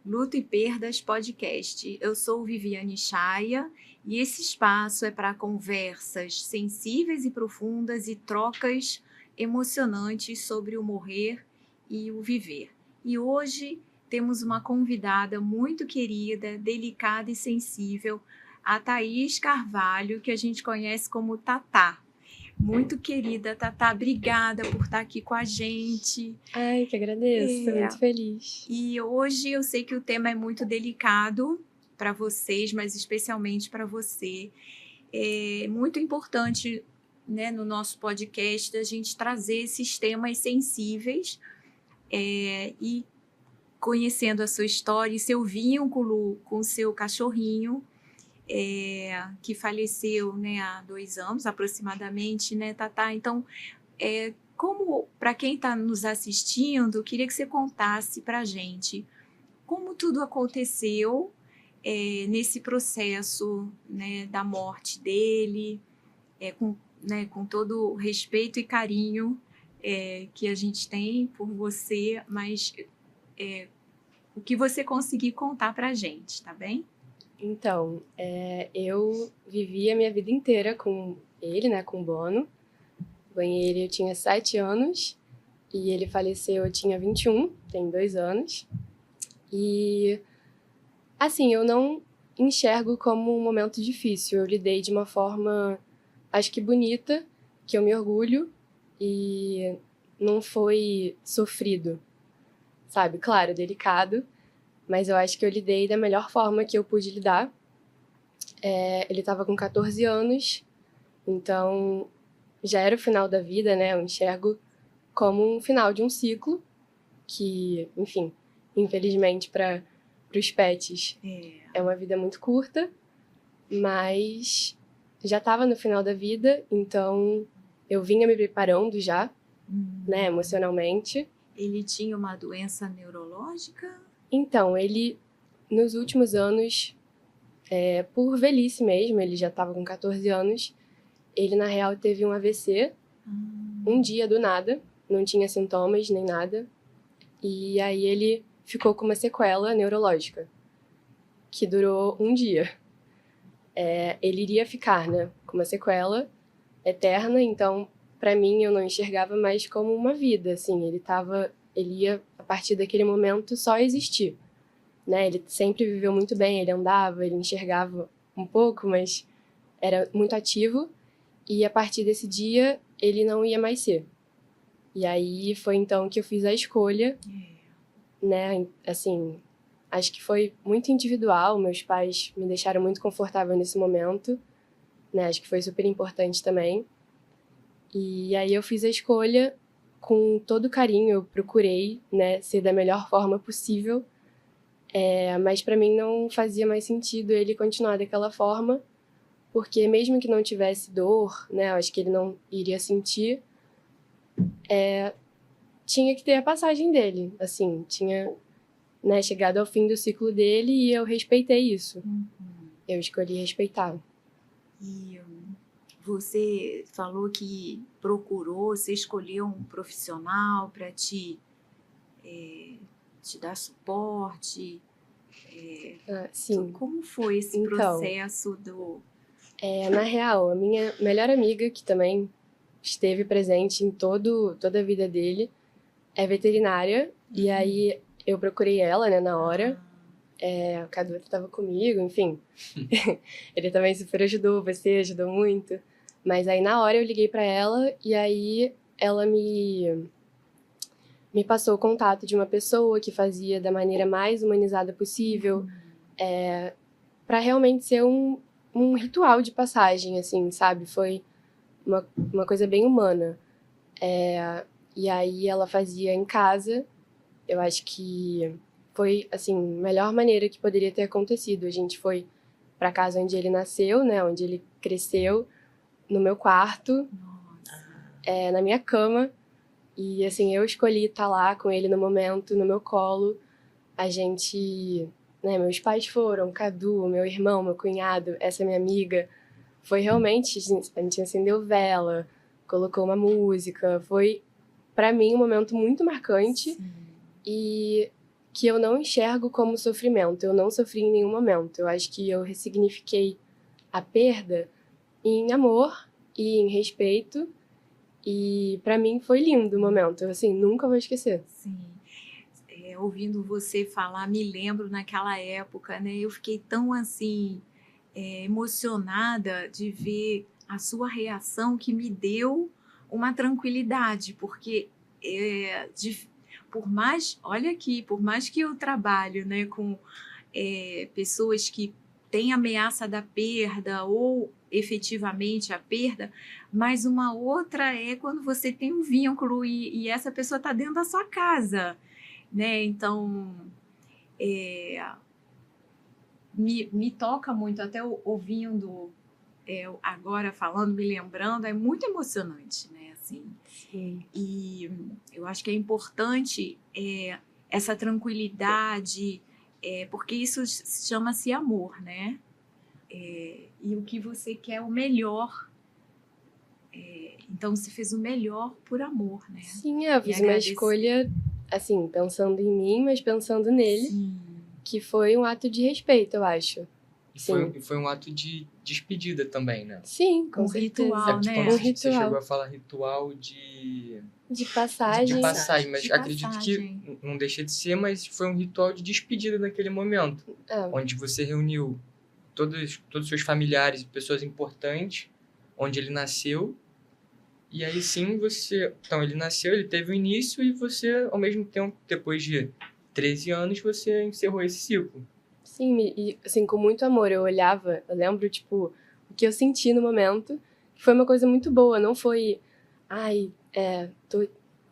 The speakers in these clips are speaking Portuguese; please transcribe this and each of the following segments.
Luto e Perdas Podcast. Eu sou Viviane Chaia e esse espaço é para conversas sensíveis e profundas e trocas emocionantes sobre o morrer e o viver. E hoje temos uma convidada muito querida, delicada e sensível, a Thaís Carvalho, que a gente conhece como Tatá. Muito querida, Tatá, obrigada por estar aqui com a gente. Ai, que agradeço, tô muito feliz. E hoje eu sei que o tema é muito delicado para vocês, mas especialmente para você. É muito importante, né, no nosso podcast a gente trazer esses temas sensíveis e conhecendo a sua história e seu vínculo com o seu cachorrinho, que faleceu, né, há 2 anos aproximadamente, né, Tatá? Então, como para quem está nos assistindo, queria que você contasse para a gente como tudo aconteceu nesse processo, né, da morte dele, com todo o respeito e carinho que a gente tem por você, mas o que você conseguir contar para a gente, tá bem? Então, eu vivi a minha vida inteira com ele, né, com o Bono. Ganhei ele, eu tinha 7 anos, e ele faleceu, eu tinha 21, tem 2 anos. E, assim, eu não enxergo como um momento difícil, eu lidei de uma forma, acho que bonita, que eu me orgulho, e não foi sofrido, sabe? Claro, delicado, mas eu acho que eu lidei da melhor forma que eu pude lidar. Ele estava com 14 anos, então já era o final da vida, né? Eu enxergo como um final de um ciclo, que, enfim, infelizmente para os pets é uma vida muito curta, mas já estava no final da vida, então eu vinha me preparando já, né, emocionalmente. Ele tinha uma doença neurológica? Então, ele, nos últimos anos, por velhice mesmo, ele já estava com 14 anos, ele, na real, teve um AVC, um dia do nada, não tinha sintomas nem nada, e aí ele ficou com uma sequela neurológica, que durou um dia. Ele iria ficar, né, com uma sequela eterna, então, para mim, eu não enxergava mais como uma vida, assim, ele ia, a partir daquele momento, só existir, né, ele sempre viveu muito bem, ele andava, ele enxergava um pouco, mas era muito ativo, e a partir desse dia, ele não ia mais ser. E aí foi então que eu fiz a escolha, né, assim, acho que foi muito individual, meus pais me deixaram muito confortável nesse momento, né, acho que foi super importante também. E aí eu fiz a escolha com todo carinho, eu procurei, né, ser da melhor forma possível, mas para mim não fazia mais sentido ele continuar daquela forma, porque mesmo que não tivesse dor, né, eu acho que ele não iria sentir, tinha que ter a passagem dele, assim, tinha, né, chegado ao fim do ciclo dele e eu respeitei isso. Eu escolhi respeitar. E você falou que procurou, você escolheu um profissional para te dar suporte. Sim. Como foi esse Então, processo do... na real, a minha melhor amiga, que também esteve presente em toda a vida dele, é veterinária, e aí eu procurei ela, né, na hora. O Cadu estava comigo, enfim. Ele também super ajudou, você ajudou muito. Mas aí na hora eu liguei pra ela, e aí ela me passou o contato de uma pessoa que fazia da maneira mais humanizada possível, para realmente ser um ritual de passagem, assim, sabe? Foi uma coisa bem humana. E aí ela fazia em casa, eu acho que foi, assim, a melhor maneira que poderia ter acontecido. A gente foi pra casa onde ele nasceu, né, onde ele cresceu, no meu quarto, na minha cama, e, assim, eu escolhi estar lá com ele no momento, no meu colo. A gente, né, meus pais foram, Cadu, meu irmão, meu cunhado, essa minha amiga. Foi realmente, a gente acendeu vela, colocou uma música, foi, pra mim, um momento muito marcante. E que eu não enxergo como sofrimento. Eu não sofri em nenhum momento. Eu acho que eu ressignifiquei a perda em amor e em respeito. E pra mim foi lindo o momento. Eu, assim, nunca vou esquecer. Sim. Ouvindo você falar, me lembro naquela época, né? Eu fiquei tão assim emocionada de ver a sua reação que me deu uma tranquilidade, porque olha aqui, por mais que eu trabalho, né, com pessoas que têm ameaça da perda ou efetivamente a perda, mas uma outra é quando você tem um vínculo e essa pessoa está dentro da sua casa, né? Então, me toca muito, até ouvindo agora falando, me lembrando, é muito emocionante, né? Assim, Sim. e eu acho que é importante essa tranquilidade, porque isso chama-se amor, né? E o que você quer é o melhor. Então, você fez o melhor por amor, né? Sim, eu fiz uma escolha, assim, pensando em mim, mas pensando nele. Sim. Que foi um ato de respeito, eu acho. E foi um ato de despedida também, né? Sim, com certeza. Ritual, né? Quando Um você ritual. chegou a falar ritual de passagem. De passagem, mas De acredito passagem. que não deixa de ser, mas foi um ritual de despedida naquele momento. Onde você reuniu todos os seus familiares e pessoas importantes, onde ele nasceu. E aí sim Então, ele nasceu, ele teve o início e você, ao mesmo tempo, depois de 13 anos, você encerrou esse ciclo. Sim, e assim, com muito amor. Eu olhava, eu lembro, tipo, o que eu senti no momento, que foi uma coisa muito boa. Não foi, ai, tô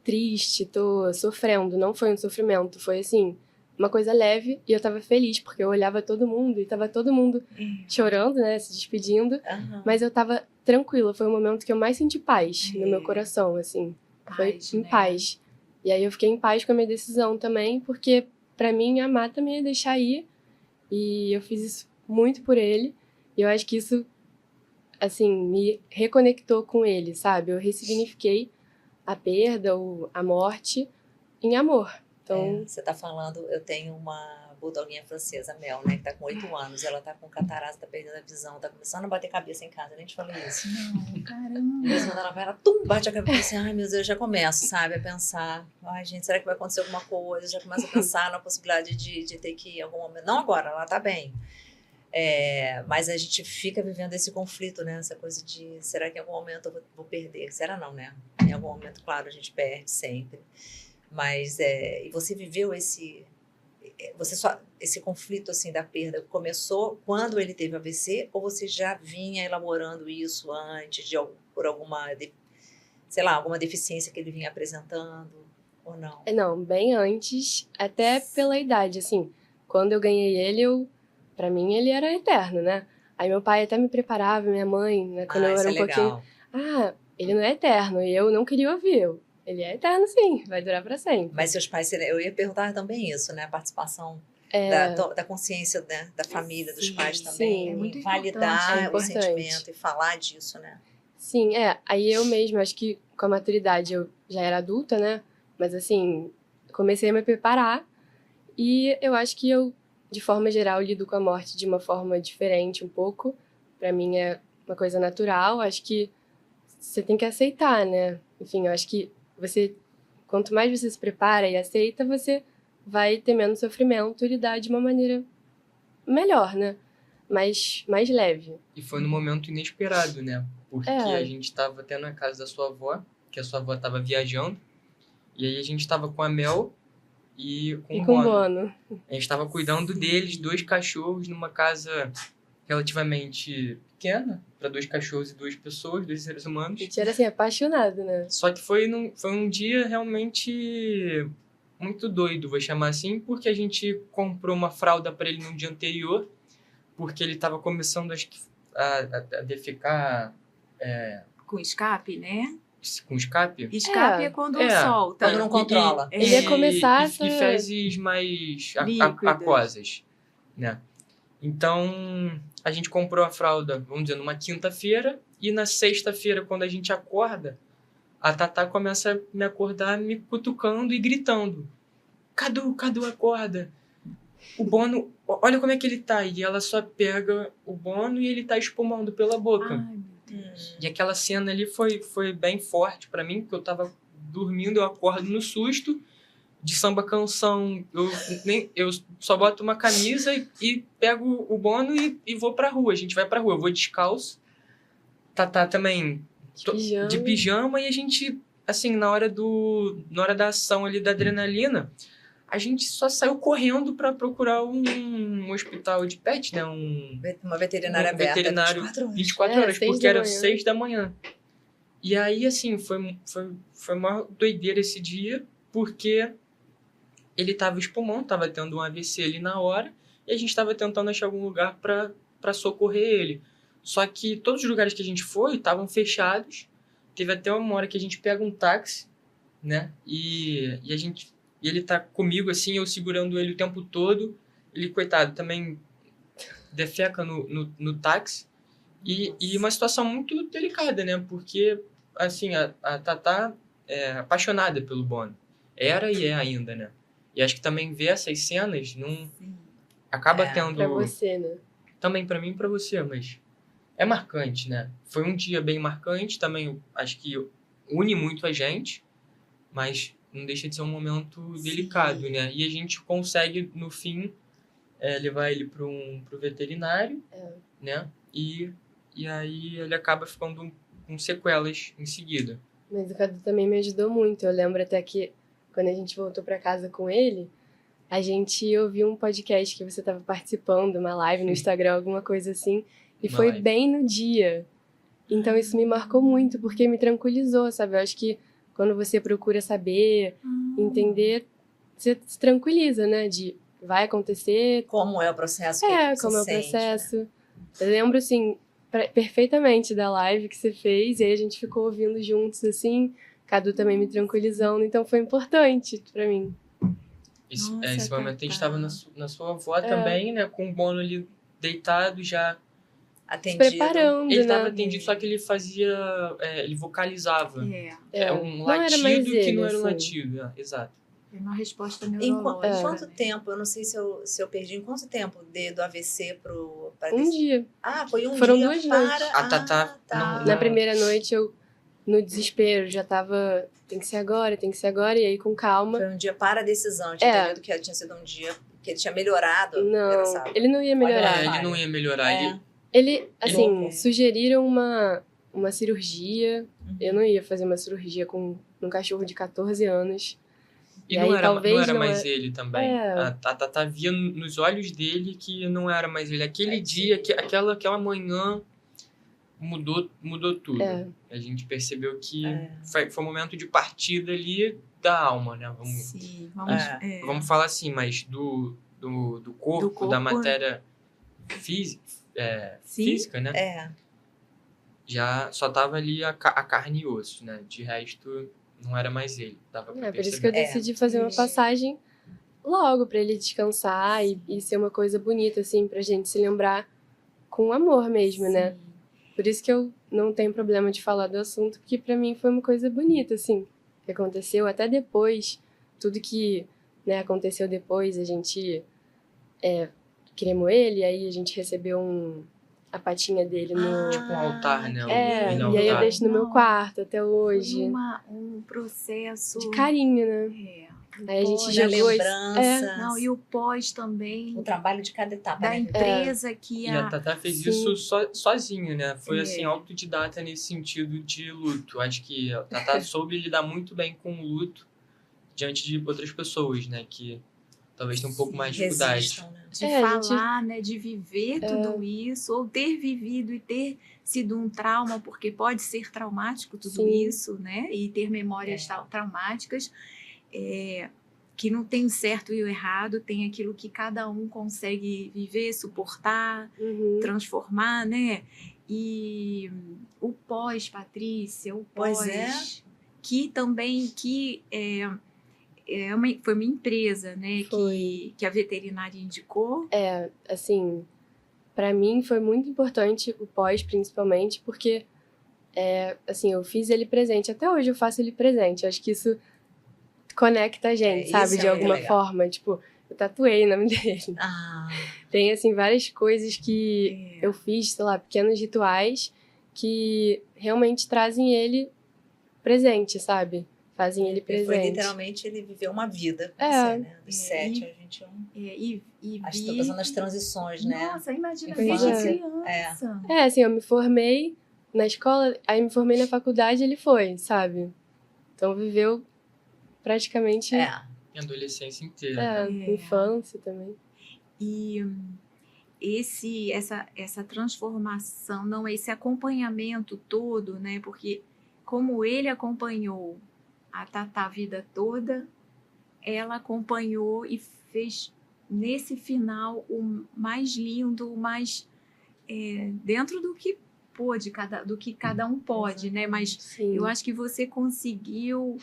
triste, tô sofrendo. Não foi um sofrimento. Foi, assim, uma coisa leve e eu tava feliz, porque eu olhava todo mundo e tava todo mundo chorando, né, se despedindo. Uhum. Mas eu tava tranquila. Foi o momento que eu mais senti paz no meu coração, assim. Foi em paz. E aí eu fiquei em paz com a minha decisão também, porque pra mim amar também é deixar ir. E eu fiz isso muito por ele. E eu acho que isso, assim, me reconectou com ele, sabe? Eu ressignifiquei a perda ou a morte em amor. Então, você tá falando, eu tenho uma bulldoguinha francesa, Mel, né, que tá com 8 anos, ela tá com catarata, tá perdendo a visão, tá começando a bater cabeça em casa, nem te falei isso. Não, caramba. Mesmo quando ela vai, ela bate a cabeça assim, ai meu Deus, eu já começo, sabe, a pensar, ai gente, será que vai acontecer alguma coisa? Já começo a pensar na possibilidade de ter que ir em algum momento, não agora, ela tá bem. Mas a gente fica vivendo esse conflito, né, essa coisa de, será que em algum momento eu vou perder? Será não, né? Em algum momento, claro, a gente perde sempre. Mas, e você viveu esse conflito, assim, da perda, começou quando ele teve AVC, ou você já vinha elaborando isso antes, por alguma, sei lá, alguma deficiência que ele vinha apresentando, ou não? Não, bem antes, até pela idade, assim. Quando eu ganhei ele, pra mim, ele era eterno, né? Aí meu pai até me preparava, minha mãe, né, quando eu era um pouquinho... ele não é eterno, e eu não queria ouvir. Ele é eterno, sim, vai durar pra sempre. Mas seus pais, eu ia perguntar também isso, né? A participação da consciência, né? Da família, dos pais também. Sim, é muito validar o sentimento e falar disso, né? Sim, aí eu mesma, acho que com a maturidade eu já era adulta, né? Mas assim, comecei a me preparar e eu acho que eu, de forma geral, lido com a morte de uma forma diferente um pouco. Pra mim é uma coisa natural, acho que você tem que aceitar, né? Enfim, eu acho que quanto mais você se prepara e aceita, você vai ter menos sofrimento e lidar de uma maneira melhor, né? Mais leve. E foi num momento inesperado, né? Porque a gente estava até na casa da sua avó, que a sua avó estava viajando, e aí a gente estava com a Mel e com o Bono. A gente estava cuidando deles, 2 cachorros, numa casa relativamente pequena, para 2 cachorros e 2 pessoas, 2 seres humanos. A gente era assim, apaixonado, né? Só que foi um dia realmente muito doido, vou chamar assim, porque a gente comprou uma fralda para ele no dia anterior, porque ele estava começando a defecar... Com escape, né? Com escape? Escape é quando solta. Quando não controla. Ele ia começar e fezes mais aquosas, né? Então, a gente comprou a fralda, vamos dizer, numa quinta-feira, e na sexta-feira, quando a gente acorda, a Tatá começa a me acordar me cutucando e gritando. Cadu, acorda. O Bono, olha como é que ele tá. E ela só pega o Bono e ele tá espumando pela boca. Ai, meu Deus. E aquela cena ali foi bem forte pra mim, porque eu tava dormindo, eu acordo no susto, de samba canção, eu só boto uma camisa e pego o Bono e vou pra rua. A gente vai pra rua, eu vou descalço. Tatá também de pijama, e a gente, assim, na hora da ação ali da adrenalina, a gente só saiu correndo para procurar um hospital de pet, né? Uma veterinária aberta, veterinário 24 horas, porque era 6 da manhã. E aí, assim, foi uma doideira esse dia, porque ele tava espumando, tava tendo um AVC ali na hora, e a gente tava tentando achar algum lugar para socorrer ele. Só que todos os lugares que a gente foi estavam fechados. Teve até uma hora que a gente pega um táxi, né? E ele tá comigo, assim, eu segurando ele o tempo todo. Ele, coitado, também defeca no táxi. E uma situação muito delicada, né? Porque, assim, a Tatá é apaixonada pelo Bono. Era e é ainda, né? E acho que também ver essas cenas acaba tendo... Pra você, né? Também pra mim e pra você, mas... É marcante, né? Foi um dia bem marcante, também acho que une muito a gente, mas não deixa de ser um momento delicado, né? E a gente consegue, no fim, levar ele pro veterinário, né? E aí ele acaba ficando com sequelas em seguida. Mas o Cadu também me ajudou muito. Eu lembro até que, quando a gente voltou pra casa com ele, a gente ouviu um podcast que você estava participando, uma live no Instagram, alguma coisa assim. E foi bem no dia. Então isso me marcou muito, porque me tranquilizou, sabe? Eu acho que quando você procura saber, entender, você se tranquiliza, né? De vai acontecer. Como é o processo? Como é o processo. Né? Eu lembro, assim, perfeitamente da live que você fez, e aí a gente ficou ouvindo juntos, assim, Cadu também me tranquilizando, então foi importante pra mim. Esse momento a gente estava na sua avó também, né? Com o Bono ali deitado, já... atendido. Se preparando, ele estava atendido, só que ele fazia... ele vocalizava. Um latido que não era um latido. Exato. É uma resposta neurológica. Em quanto tempo, eu não sei se eu perdi, em quanto tempo do AVC para um dia. Foi um Foram dia 2 noites. A Tatá... Na primeira noite, eu, no desespero, já tava... Tem que ser agora, e aí com calma. Foi um dia para a decisão. Eu tinha entendido que tinha sido um dia que ele tinha melhorado. Não, ele não ia melhorar. Ele não ia melhorar. Ele, assim, sugeriram uma cirurgia. Eu não ia fazer uma cirurgia com um cachorro de 14 anos. E não era mais ele também. A Tatá via nos olhos dele que não era mais ele. Aquele dia, aquela manhã, mudou tudo. A gente percebeu que foi um momento de partida ali da alma, né? Vamos falar assim, mas do corpo, da matéria física, né? Já só tava ali a carne e osso, né? De resto, não era mais ele. Dava pra por isso que eu decidi fazer uma passagem logo pra ele descansar e ser uma coisa bonita, assim, pra gente se lembrar com amor mesmo, né? Por isso que eu não tenho problema de falar do assunto, porque pra mim foi uma coisa bonita, assim, que aconteceu até depois. Tudo que, né, aconteceu depois, a gente cremou ele, aí a gente recebeu a patinha dele no... Tipo um altar, né? E aí eu deixo no meu quarto até hoje. Foi um processo... de carinho, né? Aí a gente jogou lembranças. E o pós também. O trabalho de cada etapa, da empresa que E a Tatá fez isso sozinha, né? Foi assim, autodidata nesse sentido de luto. Acho que a Tatá soube lidar muito bem com o luto diante de outras pessoas, né? Que talvez tenham um pouco mais de dificuldade. De falar, né? De viver tudo isso, ou ter vivido e ter sido um trauma, porque pode ser traumático tudo isso, né? E ter memórias traumáticas. Que não tem o certo e o errado, tem aquilo que cada um consegue viver, suportar, transformar, né? E o pós, Patrícia, que também foi uma empresa, né? Que a veterinária indicou. Assim, para mim foi muito importante o pós, principalmente, porque assim, eu fiz ele presente. Até hoje eu faço ele presente. Acho que isso conecta a gente, isso sabe? é De muito alguma legal. forma. Tipo, eu tatuei o nome dele. Tem, assim, várias coisas que eu fiz, sei lá, pequenos rituais que realmente trazem ele presente, sabe? Fazem ele presente. Foi literalmente, ele viveu uma vida com você, né? Dos 7 aos 21. Acho que tô pensando nas transições, né? Nossa, imagina, Pois desde é. criança. Assim, eu me formei na escola, aí me formei na faculdade, ele foi, sabe? Então viveu praticamente A adolescência inteira. infância também. E essa transformação, não, esse acompanhamento todo, né? Porque como ele acompanhou a Tatá a vida toda, ela acompanhou e fez nesse final o mais lindo, o mais dentro do que pôde, do que cada um pode, né? Mas Sim. eu acho que você conseguiu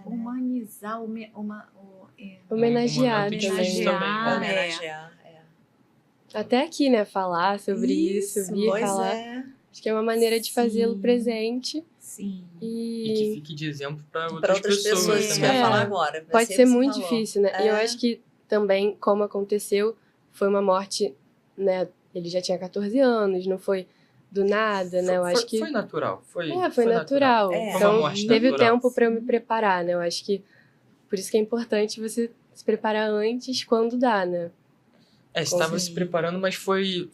humanizar, homenagear momento também. difícil também, né? Homenagear, Até aqui, né? Falar sobre isso, vir pois falar. é. Acho que é uma maneira de fazê-lo Sim. presente. Sim. E que fique de exemplo para Para outras pessoas, isso que eu ia falar agora. Pode ser muito difícil, né? E eu acho que também, como aconteceu, foi uma morte, né? Ele já tinha 14 anos, não foi do nada, né? Eu acho que foi natural. Foi natural. Foi uma Então, morte teve o natural. tempo para eu me preparar, né? Eu acho que por isso que é importante você se preparar antes, quando dá, né? Estava se preparando, mas foi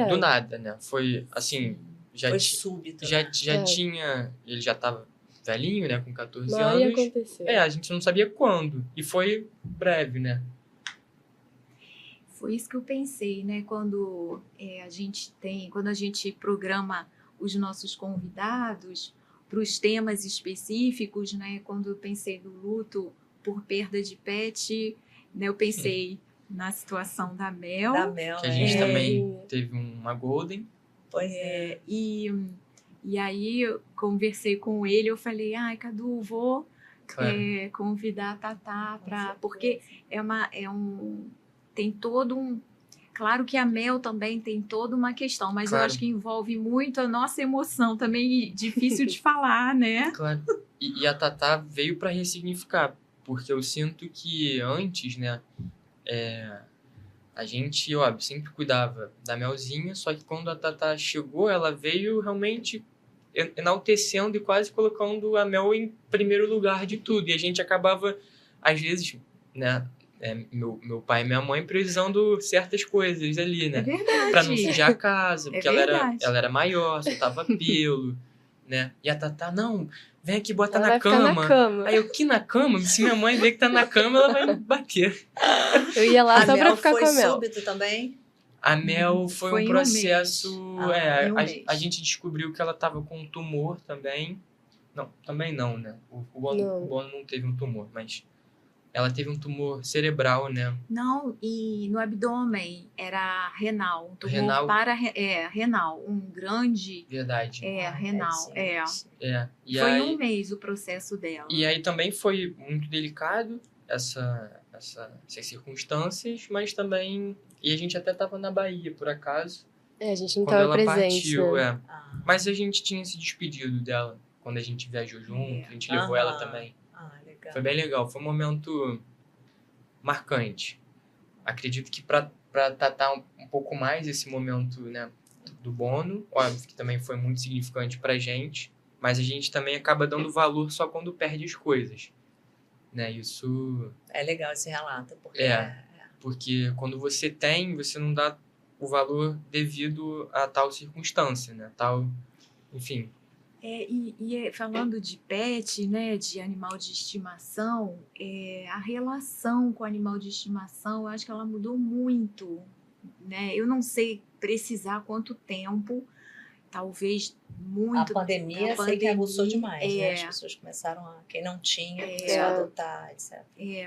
do nada, né? Foi, assim... Foi súbito, já tinha... Ele já estava velhinho, né? Com 14 Uma hora ia acontecer. A gente não sabia quando. E foi breve, né? Foi isso que eu pensei, né? Quando a gente programa os nossos convidados para os temas específicos, né? Quando eu pensei no luto por perda de pet, né? Eu pensei na situação da Mel. Que a gente também teve uma Golden. Pois é. E aí eu conversei com ele, eu falei, Cadu, vou convidar a Tatá porque tem todo um... Claro que a Mel também tem toda uma questão, mas eu acho que envolve muito a nossa emoção também, difícil de falar, né? Claro. E a Tatá veio para ressignificar, porque eu sinto que antes, né, a gente, óbvio, sempre cuidava da Melzinha, só que quando a Tatá chegou, ela veio realmente enaltecendo e quase colocando a Mel em primeiro lugar de tudo. E a gente acabava, às vezes, né, meu pai e minha mãe precisando certas coisas ali, né? É verdade. Pra não sujar a casa, porque ela era maior, soltava pelo, né? E a Tatá, não, vem aqui, bota ela na vai cama. ficar na cama. Aí eu, que na cama? Se minha mãe ver que tá na cama, ela vai bater. Eu ia lá só pra ficar com a Mel. A Mel foi súbito também? A Mel foi um processo... a gente descobriu que ela tava com um tumor também. Não, também não, né? O Bono não teve um tumor, mas... Ela teve um tumor cerebral, né? Não, e no abdômen era renal. Um tumor renal. Um grande... Verdade. Renal. E foi aí, 1 mês o processo dela. E aí também foi muito delicado essas circunstâncias, mas também... E a gente até tava na Bahia, por acaso. A gente não tava presente, partiu, né? Mas a gente tinha se despedido dela quando a gente viajou junto. A gente levou ela também. Legal. Foi bem legal. Foi um momento marcante. Acredito que para tratar um pouco mais esse momento, né, do Bono, óbvio que também foi muito significante pra gente, mas a gente também acaba dando valor só quando perde as coisas, né? Isso é legal esse relato, porque quando você tem, você não dá o valor devido a tal circunstância, né? Enfim. Falando de pet, né, de animal de estimação, a relação com o animal de estimação, eu acho que ela mudou muito, né? Eu não sei precisar quanto tempo, talvez muito. A pandemia sei que aguçou demais, né? As pessoas começaram quem não tinha, começou a adotar, etc.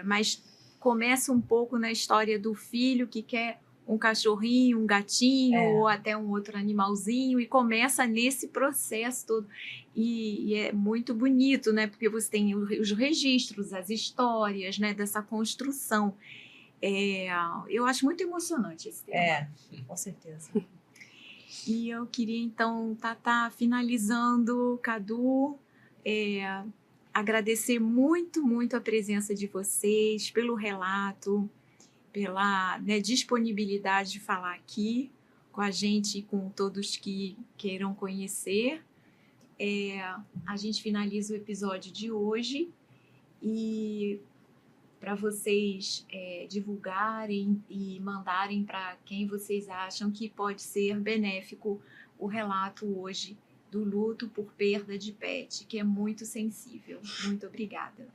Mas começa um pouco na história do filho que quer um cachorrinho, um gatinho ou até um outro animalzinho, e começa nesse processo todo. E é muito bonito, né? Porque você tem os registros, as histórias, né? Dessa construção. Eu acho muito emocionante esse tema. Com certeza. E eu queria, então, Tatá, finalizando, Cadu, Agradecer muito, muito a presença de vocês, pelo relato, pela, né, disponibilidade de falar aqui com a gente e com todos que queiram conhecer. A gente finaliza o episódio de hoje e para vocês divulgarem e mandarem para quem vocês acham que pode ser benéfico o relato hoje do luto por perda de pet, que é muito sensível. Muito obrigada.